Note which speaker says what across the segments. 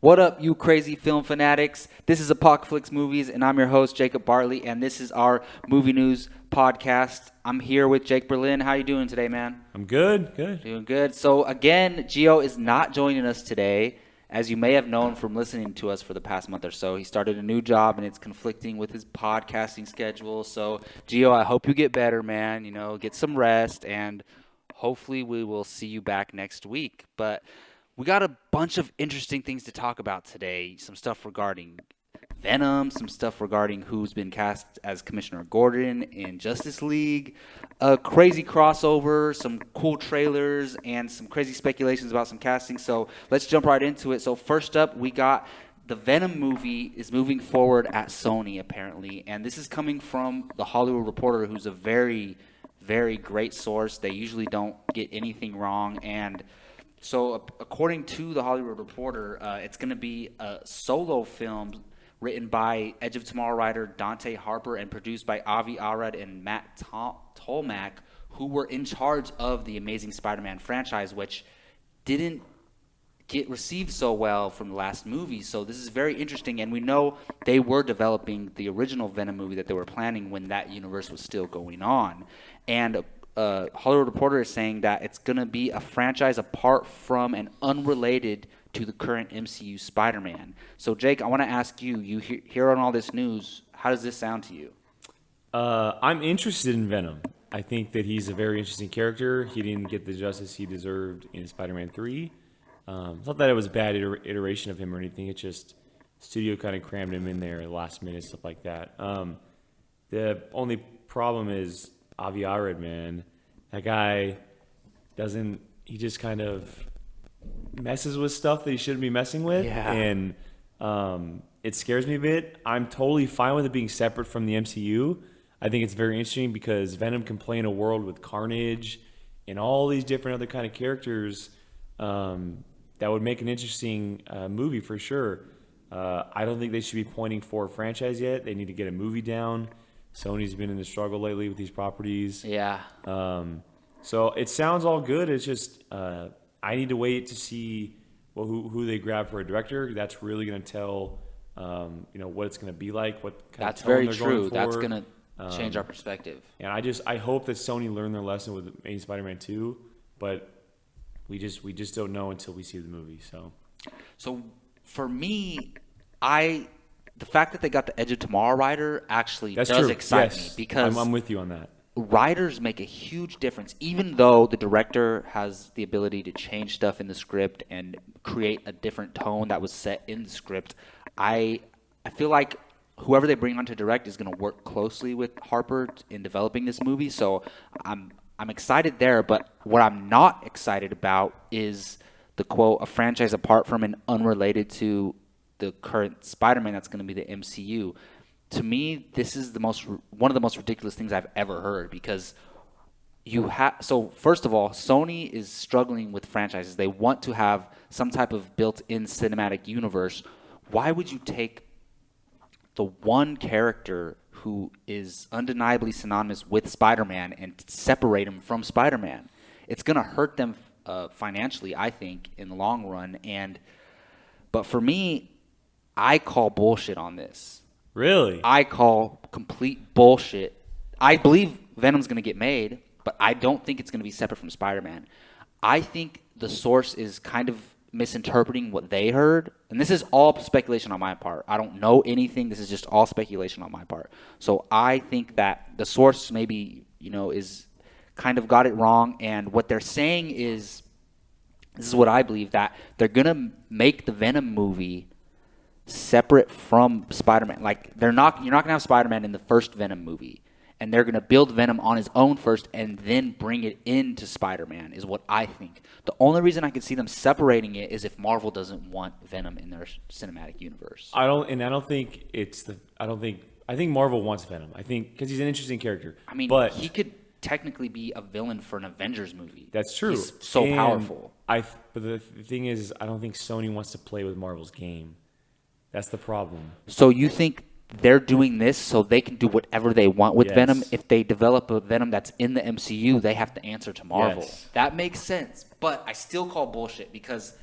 Speaker 1: What up, you crazy film fanatics? This is Apocaflix Movies, and I'm your host, Jacob Bartley, and this is our movie news podcast. I'm here with Jake Berlin. How you doing today, man?
Speaker 2: I'm good.
Speaker 1: Doing good. So, again, Gio is not joining us today. As you may have known from listening to us for the past month or so, he started a new job, and it's conflicting with his podcasting schedule. So, Gio, I hope you get better, man. You know, get some rest, and hopefully we will see you back next week. But we got a bunch of interesting things to talk about today. Some stuff regarding Venom, some stuff regarding who's been cast as Commissioner Gordon in Justice League, a crazy crossover, some cool trailers, and some crazy speculations about some casting. So let's jump right into it. So first up, we got the Venom movie is moving forward at Sony, apparently. And this is coming from The Hollywood Reporter, who's a very, very great source. They usually don't get anything wrong. And so according to The Hollywood Reporter, it's going to be a solo film written by Edge of Tomorrow writer Dante Harper and produced by Avi Arad and Matt Tolmach, who were in charge of the Amazing Spider-Man franchise, which didn't get received so well from the last movie. So this is very interesting, and we know they were developing the original Venom movie that they were planning when that universe was still going on. And Hollywood Reporter is saying that it's going to be a franchise apart from and unrelated to the current MCU Spider-Man. So, Jake, I want to ask you, hear on all this news, how does this sound to you?
Speaker 2: I'm interested in Venom. I think that he's a very interesting character. He didn't get the justice he deserved in Spider-Man 3. It's not that it was a bad iteration of him or anything. It's just studio kind of crammed him in there at the last minute, stuff like that. The only problem is Avi Arad, man. That guy he just kind of messes with stuff that he shouldn't be messing with.
Speaker 1: Yeah.
Speaker 2: And it scares me a bit. I'm totally fine with it being separate from the MCU. I think it's very interesting because Venom can play in a world with Carnage and all these different other kind of characters that would make an interesting movie for sure. I don't think they should be pointing for a franchise yet. They need to get a movie down. Sony's been in the struggle lately with these properties.
Speaker 1: Yeah.
Speaker 2: So it sounds all good. It's just I need to wait to see who they grab for a director. That's really going to tell what it's going to be like. What kind
Speaker 1: That's
Speaker 2: of tone
Speaker 1: very
Speaker 2: they're
Speaker 1: true.
Speaker 2: Going for.
Speaker 1: That's going to change our perspective.
Speaker 2: And I hope that Sony learned their lesson with Amazing Spider-Man 2, but we just don't know until we see the movie.
Speaker 1: So for me, the fact that they got the Edge of Tomorrow writer actually
Speaker 2: That's
Speaker 1: does
Speaker 2: true.
Speaker 1: excite
Speaker 2: Yes.
Speaker 1: me because
Speaker 2: I'm with you on that.
Speaker 1: writers make a huge difference. Even though the director has the ability to change stuff in the script and create a different tone that was set in the script, I feel like whoever they bring on to direct is going to work closely with Harper in developing this movie. So I'm excited there, but what I'm not excited about is the quote, a franchise apart from and unrelated to the current Spider-Man that's going to be the MCU. To me, this is one of the most ridiculous things I've ever heard because so first of all, Sony is struggling with franchises. They want to have some type of built-in cinematic universe. Why would you take the one character who is undeniably synonymous with Spider-Man and separate him from Spider-Man? It's going to hurt them financially, I think, in the long run. But for me, I call bullshit on this.
Speaker 2: Really?
Speaker 1: I call complete bullshit. I believe Venom's going to get made, but I don't think it's going to be separate from Spider-Man. I think the source is kind of misinterpreting what they heard. And this is all speculation on my part. I don't know anything. This is just all speculation on my part. So I think that the source maybe, is kind of got it wrong. And what they're saying is, this is what I believe, that they're going to make the Venom movie separate from Spider-Man. Like you're not going to have Spider-Man in the first Venom movie, and they're going to build Venom on his own first and then bring it into Spider-Man is what I think. The only reason I could see them separating it is if Marvel doesn't want Venom in their cinematic universe.
Speaker 2: I think Marvel wants Venom. I think because he's an interesting character.
Speaker 1: I mean,
Speaker 2: but
Speaker 1: he could technically be a villain for an Avengers movie.
Speaker 2: That's true.
Speaker 1: He's so powerful.
Speaker 2: But the thing is, I don't think Sony wants to play with Marvel's game. That's the problem.
Speaker 1: So you think they're doing this so they can do whatever they want with
Speaker 2: Yes.
Speaker 1: Venom? If they develop a Venom that's in the MCU, they have to answer to Marvel.
Speaker 2: Yes.
Speaker 1: That makes sense. But I still call bullshit because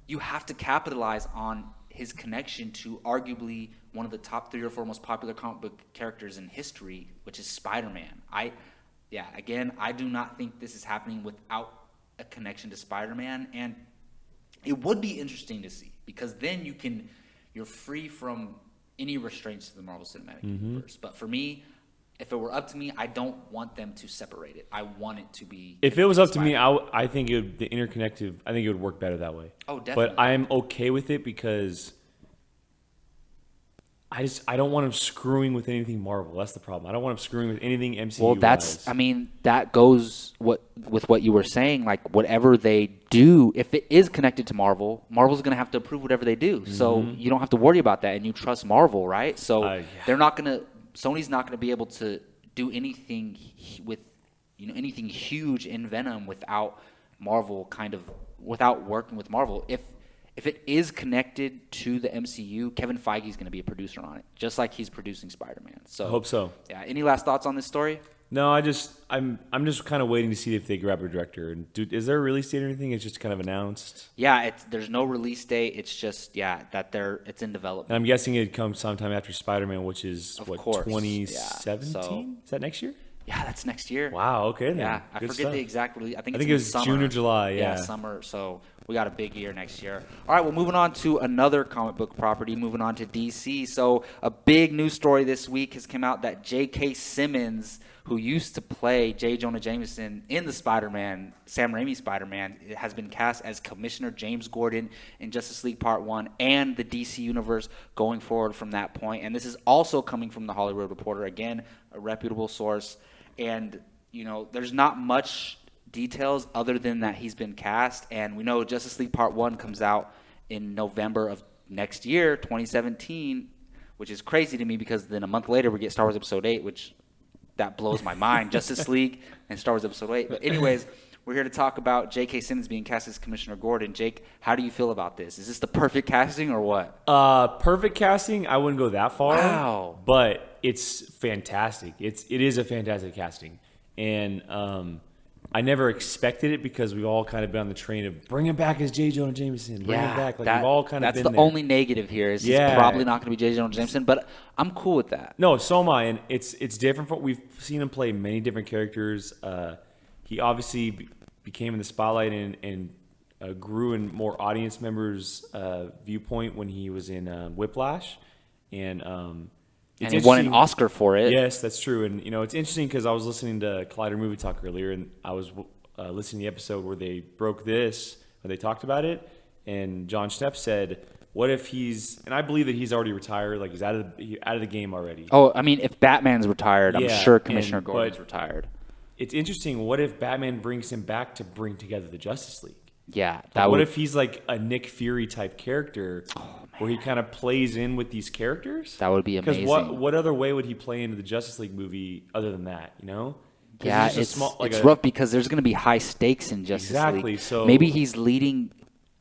Speaker 1: you have to capitalize on his connection to arguably one of the top 3 or 4 most popular comic book characters in history, which is Spider-Man. I do not think this is happening without a connection to Spider-Man, and it would be interesting to see, because then you're free from any restraints to the Marvel Cinematic Universe. But for me, if it were up to me, I don't want them to separate it. I want it to be.
Speaker 2: If it was up to me, I think the interconnective. I think it would work better that way.
Speaker 1: Oh, definitely.
Speaker 2: But I'm okay with it because I don't want him screwing with anything Marvel. That's the problem. I don't want him screwing with anything MCU.
Speaker 1: Well, that goes with what you were saying. Like, whatever they do, if it is connected to Marvel, Marvel's going to have to approve whatever they do. So you don't have to worry about that, and you trust Marvel, right? So they're not going to. Sony's not going to be able to do anything with, anything huge in Venom without Marvel without working with Marvel. If it is connected to the MCU, Kevin Feige is going to be a producer on it, just like he's producing Spider-Man. So
Speaker 2: I hope so.
Speaker 1: Yeah. Any last thoughts on this story?
Speaker 2: No, I'm just kind of waiting to see if they grab a director. And is there a release date or anything? It's just kind of announced.
Speaker 1: Yeah, there's no release date. It's just that it's in development.
Speaker 2: And I'm guessing it comes sometime after Spider-Man, which is
Speaker 1: of course.
Speaker 2: 2017.
Speaker 1: Yeah, so,
Speaker 2: is that next year?
Speaker 1: Yeah, that's next year.
Speaker 2: Wow. Okay. Then.
Speaker 1: Yeah, I
Speaker 2: Good
Speaker 1: forget
Speaker 2: stuff.
Speaker 1: the exact release. I think
Speaker 2: it was
Speaker 1: summer.
Speaker 2: June or July. Yeah,
Speaker 1: summer. So we got a big year next year. All right, well, moving on to another comic book property. Moving on to DC. So a big news story this week has come out that J.K. Simmons, who used to play J. Jonah Jameson in the Spider-Man, Sam Raimi Spider-Man, has been cast as Commissioner James Gordon in Justice League Part 1 and the DC Universe going forward from that point. And this is also coming from The Hollywood Reporter, again, a reputable source. And, there's not much details other than that he's been cast. And we know Justice League Part 1 comes out in November of next year, 2017, which is crazy to me because then a month later we get Star Wars Episode 8, which that blows my mind. Justice League and Star Wars Episode 8. But anyways, we're here to talk about J.K. Simmons being cast as Commissioner Gordon. Jake, how do you feel about this? Is this the perfect casting or what?
Speaker 2: Perfect casting, I wouldn't go that far.
Speaker 1: Wow.
Speaker 2: But it's fantastic. It is a fantastic casting. And I never expected it because we've all kind of been on the train of bring him back as J. Jonah Jameson. Bring him back. We've all kind of been there.
Speaker 1: That's the only negative here is he's probably not going to be J. Jonah Jameson, but I'm cool with that.
Speaker 2: No, so am I. And it's different from we've seen him play many different characters. He obviously became in the spotlight and grew in more audience members' viewpoint when he was in Whiplash. And
Speaker 1: he won an Oscar for it.
Speaker 2: Yes, that's true. And, it's interesting because I was listening to Collider Movie Talk earlier, and I was listening to the episode where they broke this, where they talked about it, and John Schnepp said, what if and I believe that he's already retired, like he's out of the game already.
Speaker 1: Oh, I mean, if Batman's retired, I'm sure Commissioner Gordon's retired.
Speaker 2: It's interesting. What if Batman brings him back to bring together the Justice League?
Speaker 1: Yeah.
Speaker 2: What if he's like a Nick Fury type character where he kind of plays in with these characters?
Speaker 1: That would be amazing.
Speaker 2: Because what other way would he play into the Justice League movie other than that,
Speaker 1: Yeah, it's rough because there's going to be high stakes in Justice League.
Speaker 2: Exactly. So
Speaker 1: maybe he's leading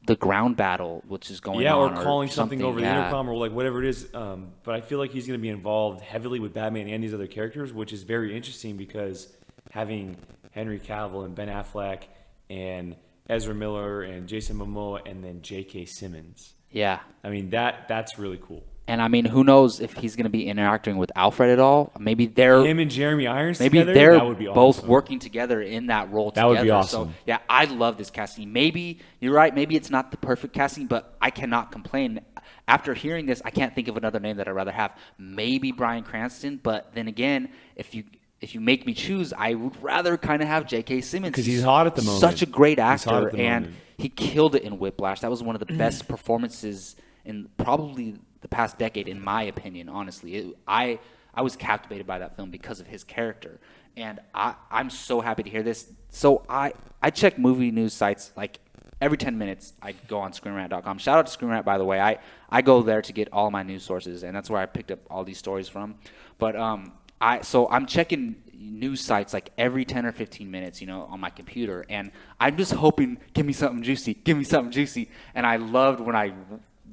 Speaker 1: the ground battle, which is going on.
Speaker 2: Yeah, or calling something over the intercom or like whatever it is. But I feel like he's going to be involved heavily with Batman and these other characters, which is very interesting because having Henry Cavill and Ben Affleck and Ezra Miller and Jason Momoa and then J.K. Simmons.
Speaker 1: Yeah.
Speaker 2: I mean, that's really cool.
Speaker 1: And I mean, who knows if he's going to be interacting with Alfred at all? Maybe
Speaker 2: him and Jeremy Irons together?
Speaker 1: They're
Speaker 2: that would be
Speaker 1: both
Speaker 2: awesome.
Speaker 1: working together in that role together.
Speaker 2: That would be awesome.
Speaker 1: So, yeah, I love this casting. Maybe, you're right, maybe it's not the perfect casting, but I cannot complain. After hearing this, I can't think of another name that I'd rather have. Maybe Bryan Cranston, but then again, if you make me choose, I would rather kind of have J.K. Simmons.
Speaker 2: Because he's hot at the moment.
Speaker 1: Such a great actor, and he killed it in Whiplash. That was one of the best performances in probably the past decade, in my opinion, honestly. I was captivated by that film because of his character. And I'm so happy to hear this. So I check movie news sites like every 10 minutes. I go on ScreenRant.com. Shout out to ScreenRant, by the way. I go there to get all my news sources, and that's where I picked up all these stories from. But I'm checking news sites like every 10 or 15 minutes, on my computer, and I'm just hoping, give me something juicy. And I loved when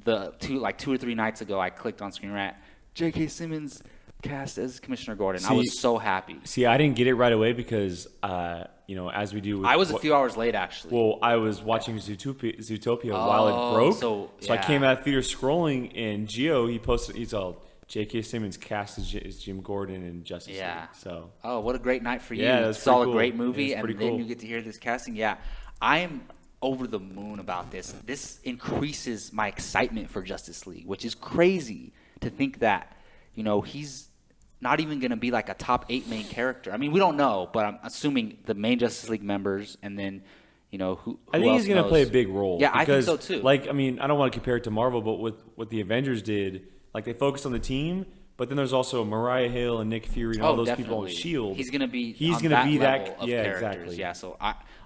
Speaker 1: 2 or 3 nights ago, I clicked on Screen Rant, J.K. Simmons cast as Commissioner Gordon. I was so happy.
Speaker 2: See, I didn't get it right away because, as we do.
Speaker 1: I was a few hours late, actually.
Speaker 2: Well, I was watching Zootopia while it broke. So I came out of theater scrolling, and Gio, he's all, J.K. Simmons cast as Jim Gordon in Justice League. So.
Speaker 1: Oh, what a great night for you.
Speaker 2: Yeah,
Speaker 1: you saw a great
Speaker 2: cool.
Speaker 1: movie, and then you get to hear this casting. Yeah, I am over the moon about this. This increases my excitement for Justice League, which is crazy to think that, he's not even going to be like a top 8 main character. I mean, we don't know, but I'm assuming the main Justice League members and then, who
Speaker 2: I think
Speaker 1: else
Speaker 2: he's going to play a big role.
Speaker 1: Yeah,
Speaker 2: because,
Speaker 1: I think so too.
Speaker 2: I don't want to compare it to Marvel, but with what the Avengers did, they focused on the team, but then there's also Mariah Hill and Nick Fury and all those people on S.H.I.E.L.D.
Speaker 1: He's going to be that level of characters. Exactly. Yeah, so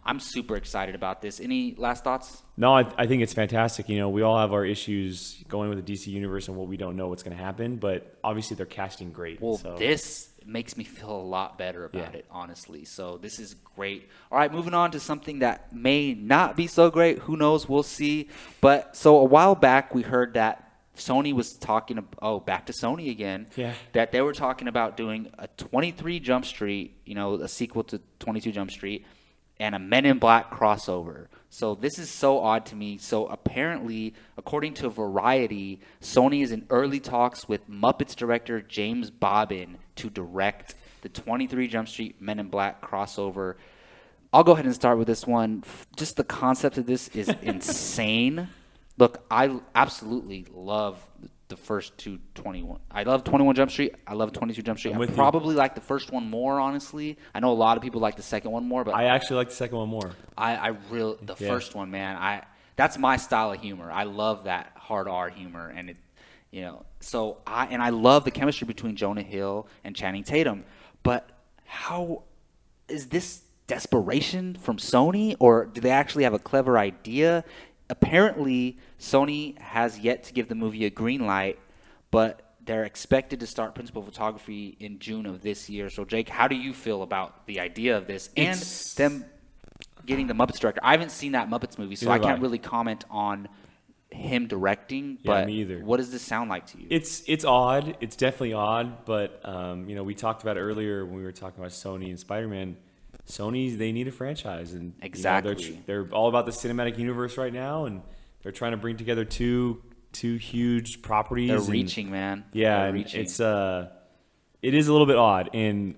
Speaker 1: I'm super excited about this. Any last thoughts?
Speaker 2: No, I think it's fantastic. We all have our issues going with the DC universe and what we don't know what's going to happen, but obviously they're casting great.
Speaker 1: Well, this makes me feel a lot better about it, honestly. So this is great. All right, moving on to something that may not be so great. Who knows? We'll see. But so a while back, we heard that Sony was talking back to Sony again.
Speaker 2: Yeah.
Speaker 1: That they were talking about doing a 23 Jump Street, a sequel to 22 Jump Street, and a Men in Black crossover. So this is so odd to me. So apparently, according to Variety, Sony is in early talks with Muppets director James Bobbin to direct the 23 Jump Street Men in Black crossover. I'll go ahead and start with this one. Just the concept of this is insane. Look, I absolutely love the first 21. I love 21 Jump Street. I love 22 Jump Street. I probably like the first one more, honestly. I know a lot of people like the second one more, but
Speaker 2: I actually like the second one more.
Speaker 1: The first one, man. That's my style of humor. I love that hard R humor, and I love the chemistry between Jonah Hill and Channing Tatum. But how is this desperation from Sony, or do they actually have a clever idea? Apparently, Sony has yet to give the movie a green light, but they're expected to start principal photography in June of this year. So, Jake, how do you feel about the idea of this and them getting the Muppets director? I haven't seen that Muppets movie, so I can't really comment on him directing. But
Speaker 2: me either.
Speaker 1: What does this sound like to you?
Speaker 2: It's odd. It's definitely odd, but we talked about it earlier when we were talking about Sony and Spider-Man. Sony, they need a franchise, and
Speaker 1: exactly
Speaker 2: they're all about the cinematic universe right now, and they're trying to bring together two huge properties.
Speaker 1: They're reaching, man.
Speaker 2: Yeah, and it is a little bit odd, and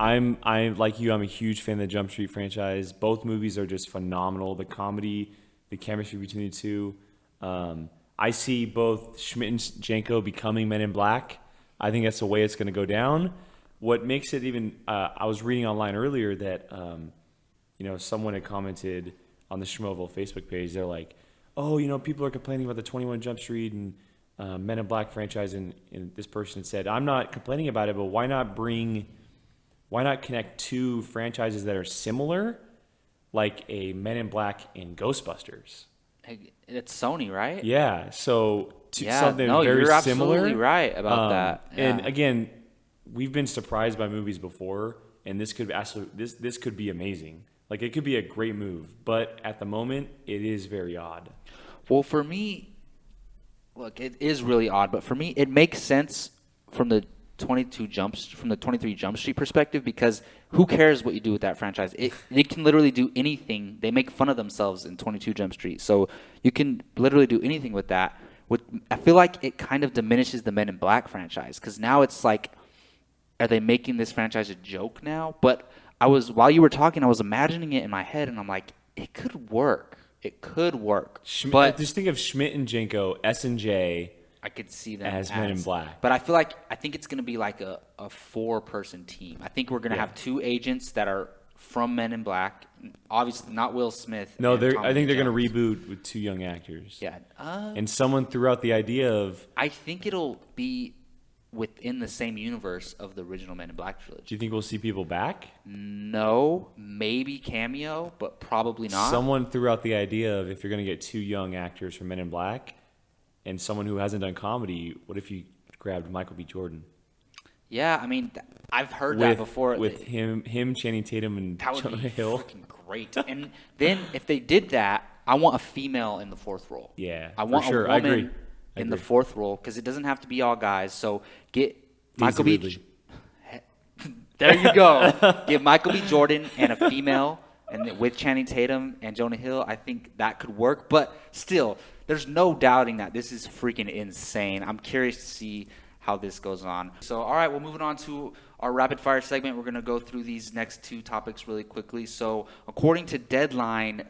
Speaker 2: I'm like you. I'm a huge fan of the Jump Street franchise. Both movies are just phenomenal. The comedy, the chemistry between the two. I see both Schmidt and Janko becoming Men in Black. I think that's the way it's going to go down. What makes it even, I was reading online earlier that, someone had commented on the Schmoville Facebook page. They're like, people are complaining about the 21 Jump Street and Men in Black franchise. And this person said, I'm not complaining about it, but why not connect two franchises that are similar, like a Men in Black and Ghostbusters?
Speaker 1: It's Sony, right?
Speaker 2: Yeah. So something very
Speaker 1: you're
Speaker 2: similar.
Speaker 1: Absolutely right about that. Yeah.
Speaker 2: And again, we've been surprised by movies before, and this could be amazing. It could be a great move, but at the moment, it is very odd.
Speaker 1: Well, for me, look, it is really odd, but for me, it makes sense from the 23 Jump Street perspective, because who cares what you do with that franchise? They can literally do anything. They make fun of themselves in 22 Jump Street, so you can literally do anything with that. I feel like it kind of diminishes the Men in Black franchise, because now it's like, are they making this franchise a joke now? But while you were talking, I was imagining it in my head, and I'm like, it could work. It could work.
Speaker 2: But just think of Schmidt and Janko, S&J.
Speaker 1: I could see them
Speaker 2: as Men in Black.
Speaker 1: But I think it's going to be like a 4-person team. I think we're going to have 2 agents that are from Men in Black. Obviously, not Will Smith.
Speaker 2: No, I think they're going to reboot with 2 young actors.
Speaker 1: Yeah.
Speaker 2: And someone threw out the idea of...
Speaker 1: I think it'll be within the same universe of the original Men in Black trilogy.
Speaker 2: Do you think we'll see people back?
Speaker 1: No, maybe cameo, but probably not.
Speaker 2: Someone threw out the idea of, if you're going to get 2 young actors from Men in Black and someone who hasn't done comedy, what if you grabbed Michael B. Jordan?
Speaker 1: Yeah, I mean, I've heard that before.
Speaker 2: With him, Channing Tatum, and Jonah Hill.
Speaker 1: That would be freaking great. And then if they did that, I want a female in the 4th role.
Speaker 2: Yeah,
Speaker 1: I want
Speaker 2: for sure.
Speaker 1: a woman in the 4th role, because it doesn't have to be all guys. So get Michael
Speaker 2: Daisy
Speaker 1: B.
Speaker 2: Ridley.
Speaker 1: There you go. Give Michael B. Jordan and a female, and with Channing Tatum and Jonah Hill, I think that could work. But still, there's no doubting that this is freaking insane. I'm curious to see how this goes on. So, all right, well, moving on to our rapid fire segment. We're going to go through these next two topics really quickly. So, according to Deadline,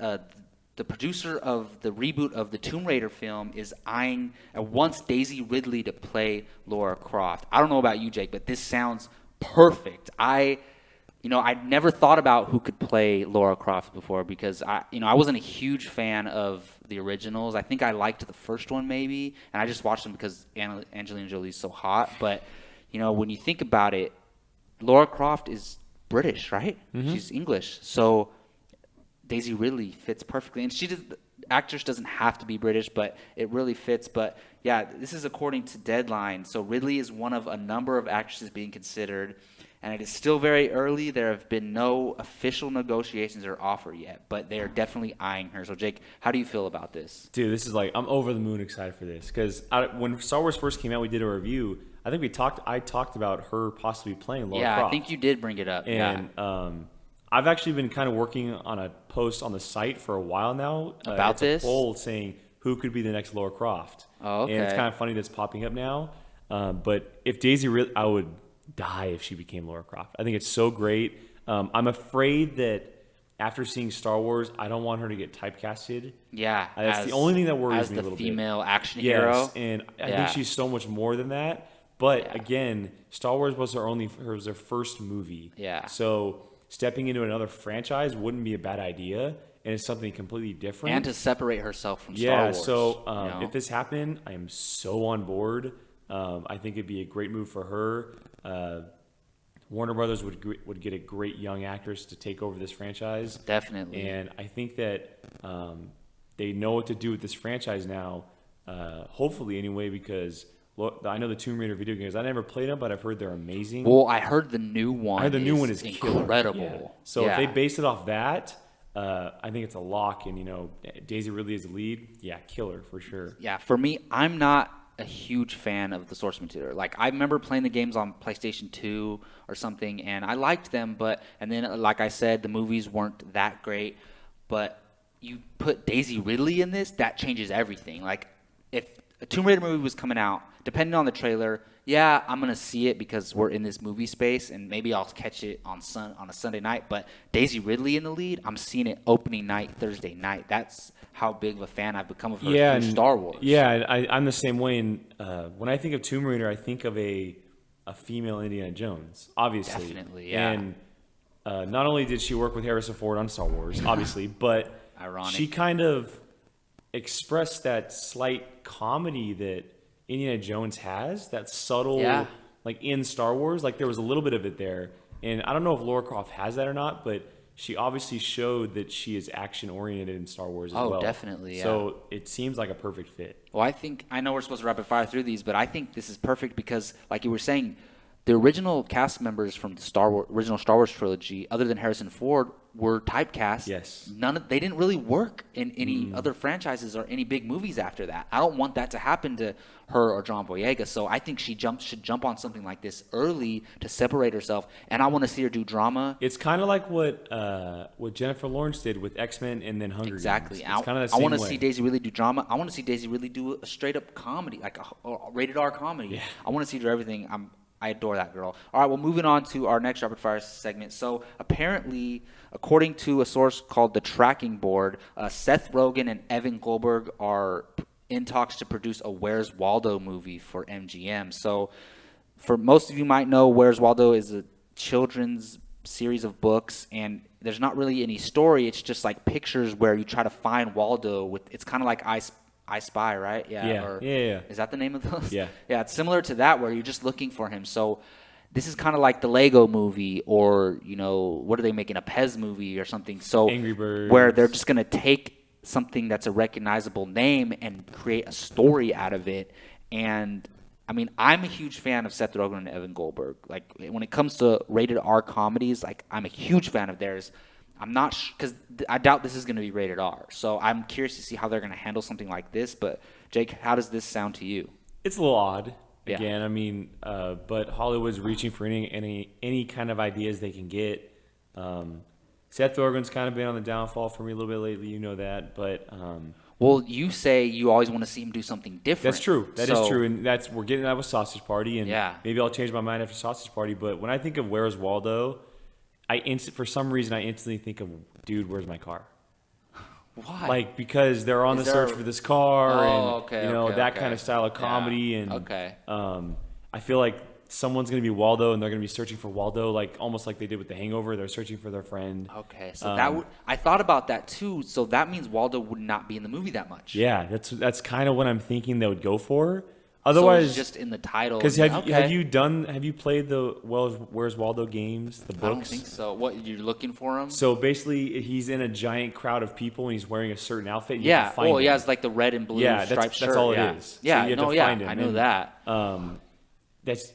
Speaker 1: the producer of the reboot of the Tomb Raider film is eyeing wants Daisy Ridley to play Lara Croft. I don't know about you, Jake, but this sounds perfect. I'd never thought about who could play Lara Croft before because I wasn't a huge fan of the originals. I think I liked the first one maybe, and I just watched them because Angelina Jolie's so hot. But when you think about it, Lara Croft is British, right? Mm-hmm. She's English, so Daisy Ridley fits perfectly, and the actress doesn't have to be British, but it really fits. But yeah, this is according to Deadline. So Ridley is one of a number of actresses being considered, and it is still very early. There have been no official negotiations or offer yet, but they are definitely eyeing her. So Jake, how do you feel about this?
Speaker 2: Dude, this is I'm over the moon excited for this because when Star Wars first came out, we did a review. I think I talked about her possibly playing Lara Croft.
Speaker 1: Yeah, I think you did bring it up.
Speaker 2: And I've actually been kind of working on a post on the site for a while now.
Speaker 1: About this?
Speaker 2: A poll saying who could be the next Lara Croft.
Speaker 1: Oh, okay.
Speaker 2: And it's kind of funny that's popping up now. But if Daisy Ridley, I would die if she became Lara Croft. I think it's so great. I'm afraid that after seeing Star Wars, I don't want her to get typecasted.
Speaker 1: Yeah.
Speaker 2: That's the only thing that worries me a little bit.
Speaker 1: As the female action hero.
Speaker 2: Yes, and I think she's so much more than that. But again, Star Wars was her first movie.
Speaker 1: Yeah.
Speaker 2: So stepping into another franchise wouldn't be a bad idea, and it's something completely different.
Speaker 1: And to separate herself from Star Wars.
Speaker 2: Yeah, so if this happened, I am so on board. I think it'd be a great move for her. Warner Brothers would get a great young actress to take over this franchise.
Speaker 1: Definitely.
Speaker 2: And I think that they know what to do with this franchise now, hopefully anyway, because I know the Tomb Raider video games. I never played them, but I've heard they're amazing.
Speaker 1: Well, I heard the new one.
Speaker 2: Is
Speaker 1: incredible.
Speaker 2: Yeah. So if they base it off that, I think it's a lock. And Daisy Ridley as the lead, killer for sure.
Speaker 1: Yeah, for me, I'm not a huge fan of the source material. Like, I remember playing the games on PlayStation 2 or something, and I liked them, and then, like I said, the movies weren't that great. But you put Daisy Ridley in this, that changes everything. Like, if a Tomb Raider movie was coming out, depending on the trailer, I'm going to see it because we're in this movie space, and maybe I'll catch it on a Sunday night. But Daisy Ridley in the lead, I'm seeing it opening night, Thursday night. That's how big of a fan I've become of her through Star Wars.
Speaker 2: Yeah, I'm the same way. And when I think of Tomb Raider, I think of a female Indiana Jones, obviously.
Speaker 1: Definitely, yeah.
Speaker 2: And not only did she work with Harrison Ford on Star Wars, obviously, but
Speaker 1: ironic.
Speaker 2: She kind of expressed that slight comedy that Indiana Jones has, that subtle, like in Star Wars, like there was a little bit of it there. And I don't know if Lara Croft has that or not, but she obviously showed that she is action oriented in Star Wars as well.
Speaker 1: Oh, definitely, yeah.
Speaker 2: So it seems like a perfect fit.
Speaker 1: Well, I know we're supposed to rapid fire through these, but I think this is perfect because, like you were saying, the original cast members from the original Star Wars trilogy, other than Harrison Ford, were typecast.
Speaker 2: Yes.
Speaker 1: They didn't really work in any other franchises or any big movies after that. I don't want that to happen to her or John Boyega. So I think she should jump on something like this early to separate herself. And I want to see her do drama.
Speaker 2: It's kind of like what Jennifer Lawrence did with X-Men and then Hunger Games.
Speaker 1: Exactly.
Speaker 2: It's kind of the same
Speaker 1: I want to
Speaker 2: way.
Speaker 1: see Daisy Ridley do drama. I want to see Daisy Ridley do a straight up comedy, like a rated R comedy.
Speaker 2: Yeah.
Speaker 1: I want to see her do everything. I adore that girl. All right, well, moving on to our next rapid fire segment. So apparently, according to a source called the Tracking Board, Seth Rogen and Evan Goldberg are in talks to produce a Where's Waldo movie for MGM. So for most of you might know, Where's Waldo is a children's series of books, and there's not really any story. It's just like pictures where you try to find Waldo. It's kind of like I Spy, right?
Speaker 2: Yeah.
Speaker 1: Is that the name of those?
Speaker 2: Yeah.
Speaker 1: Yeah, it's similar to that where you're just looking for him. So this is kind of like the Lego movie or, what are they making, a Pez movie or something. So
Speaker 2: Angry Birds.
Speaker 1: Where they're just going to take something that's a recognizable name and create a story out of it. And, I mean, I'm a huge fan of Seth Rogen and Evan Goldberg. Like, when it comes to rated R comedies, like, I'm a huge fan of theirs. I'm not because I doubt this is going to be rated R. So I'm curious to see how they're going to handle something like this. But Jake, how does this sound to you?
Speaker 2: It's a little odd.
Speaker 1: Yeah.
Speaker 2: Again, I mean, but Hollywood's reaching for any kind of ideas they can get. Seth Rogen's kind of been on the downfall for me a little bit lately. You know that, but
Speaker 1: Well, you say you always want to see him do something different.
Speaker 2: that's true. That is true, and we're getting that with Sausage Party, and
Speaker 1: Yeah.
Speaker 2: maybe I'll change my mind after Sausage Party. But when I think of Where's Waldo, for some reason I instantly think of, dude, where's my car?
Speaker 1: Why?
Speaker 2: Like, because they're on
Speaker 1: Is
Speaker 2: the
Speaker 1: there
Speaker 2: search for this car,
Speaker 1: okay,
Speaker 2: and
Speaker 1: okay,
Speaker 2: that
Speaker 1: okay.
Speaker 2: kind of style of comedy,
Speaker 1: Yeah,
Speaker 2: and
Speaker 1: okay.
Speaker 2: I feel like someone's gonna be Waldo, and they're gonna be searching for Waldo, like almost like they did with The Hangover. They're searching for their friend.
Speaker 1: Okay, so that would I thought about that too. So that means Waldo would not be in the movie that much.
Speaker 2: Yeah, that's kind of what I'm thinking they would go for.
Speaker 1: So
Speaker 2: Otherwise,
Speaker 1: it's just in the title.
Speaker 2: because
Speaker 1: Okay.
Speaker 2: have you played the Where's Waldo games, the books?
Speaker 1: I don't think so. What, you're looking for him?
Speaker 2: So basically, he's in a giant crowd of people and he's wearing a certain outfit. You
Speaker 1: Yeah.
Speaker 2: have to find
Speaker 1: Oh,
Speaker 2: him.
Speaker 1: yeah. It's like the red and blue
Speaker 2: Yeah,
Speaker 1: striped shirt.
Speaker 2: that's all it
Speaker 1: yeah.
Speaker 2: is. So
Speaker 1: Yeah.
Speaker 2: you have
Speaker 1: no.
Speaker 2: to
Speaker 1: Yeah.
Speaker 2: find him.
Speaker 1: I know
Speaker 2: And,
Speaker 1: that.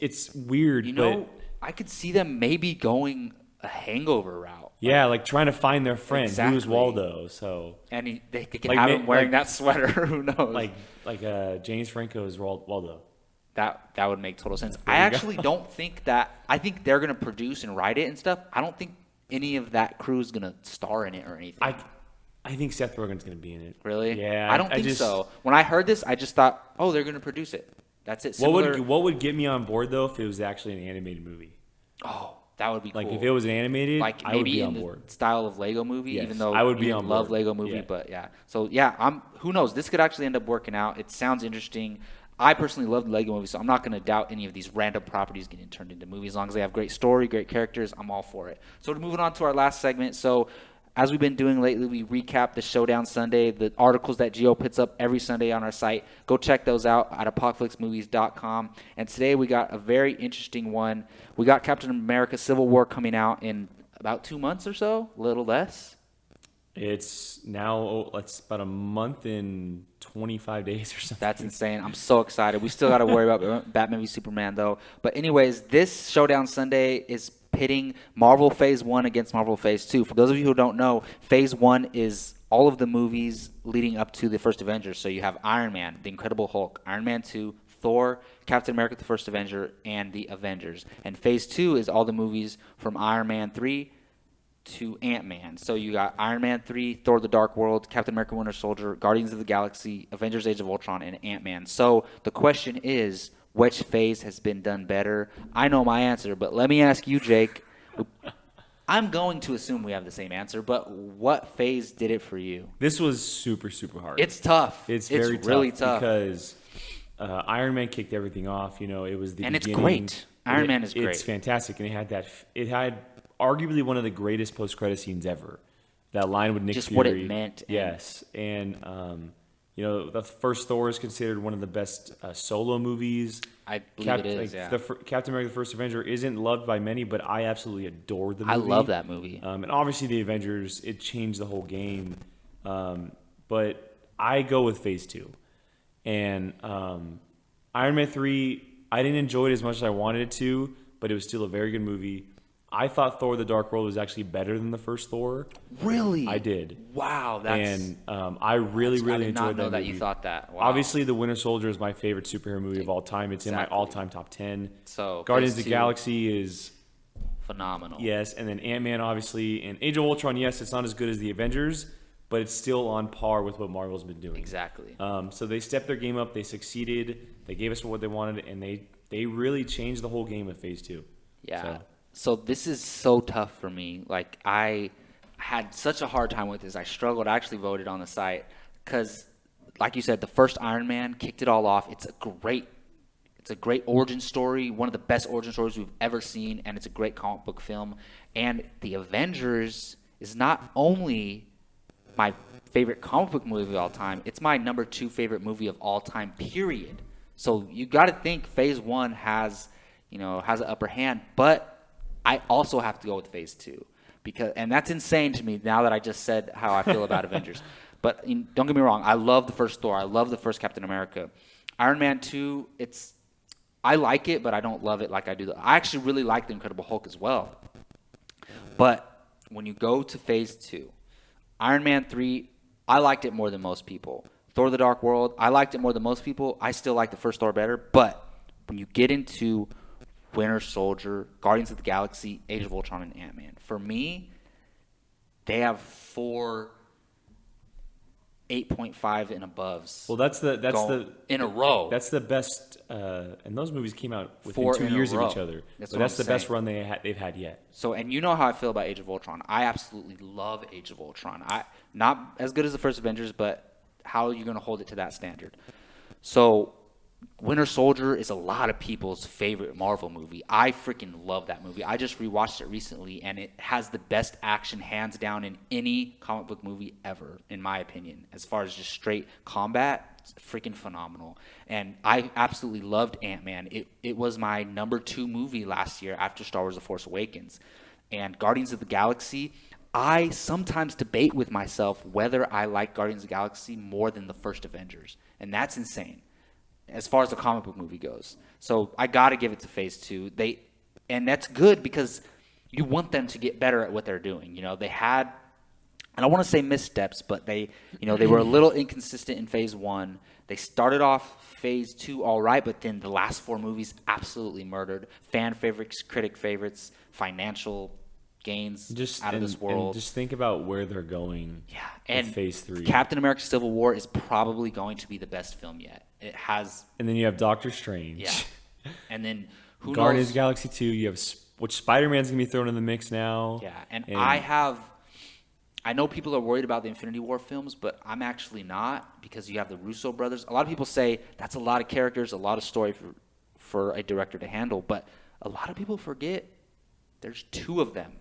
Speaker 2: It's weird.
Speaker 1: You
Speaker 2: but
Speaker 1: know, I could see them maybe going a Hangover route.
Speaker 2: yeah, like trying to find their friend who's
Speaker 1: Exactly.
Speaker 2: Waldo. So
Speaker 1: And they could
Speaker 2: Like
Speaker 1: have
Speaker 2: ma-
Speaker 1: him wearing
Speaker 2: like-
Speaker 1: that sweater. Who knows?
Speaker 2: like James Franco's Waldo.
Speaker 1: That would make total sense.
Speaker 2: There
Speaker 1: I
Speaker 2: you
Speaker 1: actually don't think that. I think they're gonna produce and write it and stuff. I don't think any of that crew is gonna star in it or anything.
Speaker 2: I think Seth Rogen's gonna be in it.
Speaker 1: Really?
Speaker 2: Yeah.
Speaker 1: I don't think so. When I heard this, I just thought, oh, they're gonna produce it. That's it.
Speaker 2: What would get me on board though if it was actually an animated movie?
Speaker 1: Oh, that would be
Speaker 2: Like
Speaker 1: cool.
Speaker 2: if it was animated,
Speaker 1: like
Speaker 2: I would
Speaker 1: maybe
Speaker 2: be
Speaker 1: in
Speaker 2: on
Speaker 1: the
Speaker 2: board.
Speaker 1: style of Lego Movie,
Speaker 2: Yes,
Speaker 1: even though
Speaker 2: I would be
Speaker 1: you
Speaker 2: on
Speaker 1: love
Speaker 2: board.
Speaker 1: Lego Movie,
Speaker 2: Yeah.
Speaker 1: but yeah. So yeah, who knows? This could actually end up working out. It sounds interesting. I personally love the Lego Movie, so I'm not going to doubt any of these random properties getting turned into movies. As long as they have great story, great characters, I'm all for it. So moving on to our last segment. So as we've been doing lately, we recap the Showdown Sunday, the articles that Gio puts up every Sunday on our site. Go check those out at apocaflixmovies.com. And today we got a very interesting one. We got Captain America Civil War coming out in about 2 months or so, a little less.
Speaker 2: It's now it's about a month and 25 days or something.
Speaker 1: That's insane. I'm so excited. We still got to worry about Batman v Superman, though. But anyways, this Showdown Sunday is pitting Marvel Phase 1 against Marvel Phase 2. For those of you who don't know, Phase 1 is all of the movies leading up to the first Avengers. So you have Iron Man, The Incredible Hulk, Iron Man 2, Thor, Captain America, The First Avenger, and The Avengers. And Phase 2 is all the movies from Iron Man 3 to Ant-Man. So you got Iron Man 3, Thor the Dark World, Captain America Winter Soldier, Guardians of the Galaxy, Avengers Age of Ultron, and Ant-Man. So the question is, which phase has been done better? I know my answer, but let me ask you, Jake. I'm going to assume we have the same answer, but what phase did it for you?
Speaker 2: This was super, super hard.
Speaker 1: It's tough.
Speaker 2: It's very
Speaker 1: really tough.
Speaker 2: because Iron Man kicked everything off. You know, it was the
Speaker 1: And it's
Speaker 2: beginning.
Speaker 1: great. Iron Man is great.
Speaker 2: It's fantastic, and it had arguably one of the greatest post-credit scenes ever. That line with Nick
Speaker 1: Just
Speaker 2: Fury.
Speaker 1: what it meant.
Speaker 2: Yes, and you know, the first Thor is considered one of the best solo movies.
Speaker 1: I believe it is, yeah.
Speaker 2: Captain America: The First Avenger isn't loved by many, but I absolutely adore the movie.
Speaker 1: I love that movie.
Speaker 2: And obviously, the Avengers, it changed the whole game. But I go with Phase 2. And Iron Man 3, I didn't enjoy it as much as I wanted it to, but it was still a very good movie. I thought Thor the Dark World was actually better than the first Thor.
Speaker 1: Really?
Speaker 2: I did.
Speaker 1: Wow. That's,
Speaker 2: And I really
Speaker 1: I did
Speaker 2: enjoyed
Speaker 1: not know
Speaker 2: that
Speaker 1: that
Speaker 2: movie.
Speaker 1: you thought that. Wow.
Speaker 2: Obviously, The Winter Soldier is my favorite superhero movie of all time. It's in my
Speaker 1: Exactly.
Speaker 2: all-time top 10.
Speaker 1: So,
Speaker 2: Guardians of
Speaker 1: Phase
Speaker 2: the
Speaker 1: 2,
Speaker 2: Galaxy is...
Speaker 1: phenomenal.
Speaker 2: Yes, and then Ant-Man, obviously. And Age of Ultron, yes, it's not as good as the Avengers, but it's still on par with what Marvel's been doing.
Speaker 1: Exactly.
Speaker 2: So they stepped their game up. They succeeded. They gave us what they wanted, and they really changed the whole game with Phase 2.
Speaker 1: Yeah. So this is so tough for me. Like, I had such a hard time with this. I struggled. I actually voted on the site because, like you said, the first Iron Man kicked it all off. It's a great origin story, one of the best origin stories we've ever seen, and it's a great comic book film. And The Avengers is not only my favorite comic book movie of all time, it's my number 2 favorite movie of all time, period. So you got to think Phase 1 has an upper hand, but I also have to go with Phase 2 and that's insane to me now that I just said how I feel about Avengers. But don't get me wrong, I love the first Thor, I love the first Captain America. Iron Man 2, I like it, but I don't love it like I do. I actually really like the Incredible Hulk as well. But when you go to Phase 2, Iron Man 3, I liked it more than most people. Thor: The Dark World, I liked it more than most people. I still like the first Thor better, but when you get into Winter Soldier, Guardians of the Galaxy, Age of Ultron, and Ant-Man, for me, they have 4 8.5 and aboves.
Speaker 2: Well, that's
Speaker 1: in a row.
Speaker 2: That's the best, and those movies came out within
Speaker 1: 4
Speaker 2: 2
Speaker 1: in a
Speaker 2: years of
Speaker 1: row.
Speaker 2: each other.
Speaker 1: That's
Speaker 2: But
Speaker 1: what
Speaker 2: that's
Speaker 1: I'm
Speaker 2: the best
Speaker 1: saying.
Speaker 2: run they've had yet.
Speaker 1: So, and you know how I feel about Age of Ultron. I absolutely love Age of Ultron. Not as good as the first Avengers, but how are you going to hold it to that standard? So, Winter Soldier is a lot of people's favorite Marvel movie. I freaking love that movie. I just rewatched it recently, and it has the best action hands down in any comic book movie ever, in my opinion. As far as just straight combat, it's freaking phenomenal. And I absolutely loved Ant-Man. It was my number 2 movie last year after Star Wars The Force Awakens. And Guardians of the Galaxy, I sometimes debate with myself whether I like Guardians of the Galaxy more than the first Avengers. And that's insane as far as the comic book movie goes. So I got to give it to Phase 2. And that's good because you want them to get better at what they're doing. You know, they had, I don't want to say missteps, but they were a little inconsistent in Phase 1. They started off Phase 2 all right, but then the last 4 movies absolutely murdered. Fan favorites, critic favorites, financial gains out of this world.
Speaker 2: And just think about where they're going.
Speaker 1: Yeah, and
Speaker 2: Phase 3.
Speaker 1: Captain America: Civil War is probably going to be the best film yet. It has.
Speaker 2: And then you have Doctor Strange.
Speaker 1: Yeah. And then who
Speaker 2: Guardians
Speaker 1: knows?
Speaker 2: of the Galaxy 2. You have which Spider-Man's gonna be thrown in the mix now.
Speaker 1: Yeah, and I know people are worried about the Infinity War films, but I'm actually not, because you have the Russo brothers. A lot of people say that's a lot of characters, a lot of story for a director to handle, but a lot of people forget there's 2 of them.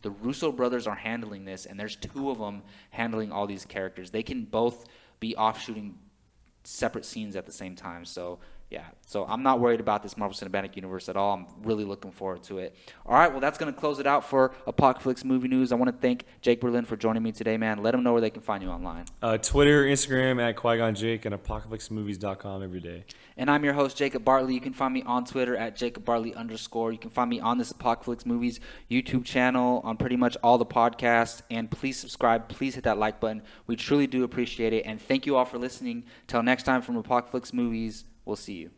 Speaker 1: The Russo brothers are handling this, and there's 2 of them handling all these characters. They can both be off shooting separate scenes at the same time. So, yeah. So I'm not worried about this Marvel Cinematic Universe at all. I'm really looking forward to it. All right, well, that's going to close it out for Apocaflix Movie News. I want to thank Jake Berlin for joining me today, man. Let them know where they can find you online.
Speaker 2: Twitter, Instagram at Qui-Gon Jake, and ApocalypseMovies.com every day.
Speaker 1: And I'm your host, Jacob Bartley. You can find me on Twitter at JacobBartley_. You can find me on this Apocaflix Movies YouTube channel, on pretty much all the podcasts. And please subscribe. Please hit that like button. We truly do appreciate it. And thank you all for listening. Till next time from Apocaflix Movies, we'll see you.